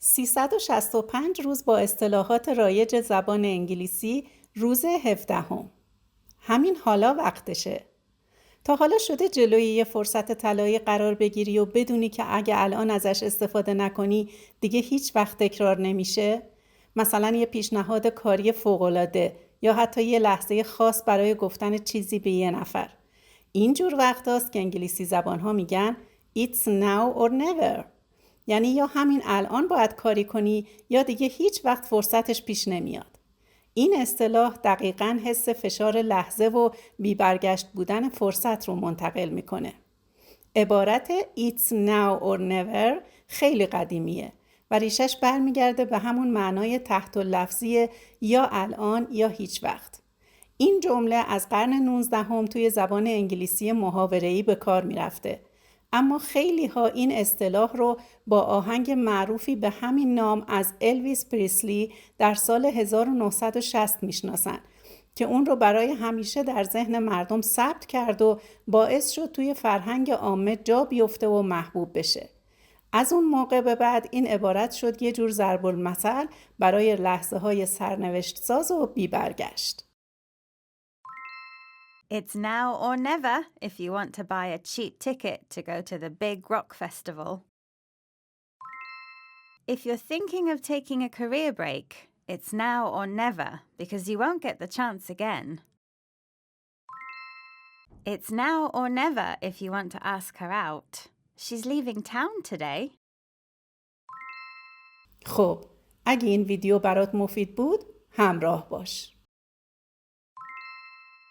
365 روز با اصطلاحات رایج زبان انگلیسی روز 17. همین حالا وقتشه. تا حالا شده جلوی یه فرصت طلایی قرار بگیری و بدونی که اگه الان ازش استفاده نکنی دیگه هیچ وقت تکرار نمیشه؟ مثلا یه پیشنهاد کاری فوق‌العاده یا حتی یه لحظه خاص برای گفتن چیزی به یه نفر. اینجور وقتاست که انگلیسی زبان‌ها میگن It's now or never. یعنی یا همین الان باید کاری کنی یا دیگه هیچ وقت فرصتش پیش نمیاد. این اصطلاح دقیقاً حس فشار لحظه و بی‌برگشت بودن فرصت رو منتقل میکنه. عبارت It's now or never خیلی قدیمیه و ریشش برمیگرده به همون معنای تحت اللفظی یا الان یا هیچ وقت. این جمله از قرن 19 توی زبان انگلیسی محاوره‌ای به کار میرفته. اما خیلی ها این اصطلاح رو با آهنگ معروفی به همین نام از الویس پریسلی در سال 1960 میشناسن که اون رو برای همیشه در ذهن مردم ثبت کرد و باعث شد توی فرهنگ عامه جا بیفته و محبوب بشه. از اون موقع به بعد این عبارت شد یه جور ضرب المثل برای لحظه های سرنوشت ساز و بی برگشت. It's now or never if you want to buy a cheap ticket to go to the big rock festival. If you're thinking of taking a career break, it's now or never because you won't get the chance again. It's now or never if you want to ask her out. She's leaving town today. خب، اگه این ویدیو برات مفید بود، همراه باش.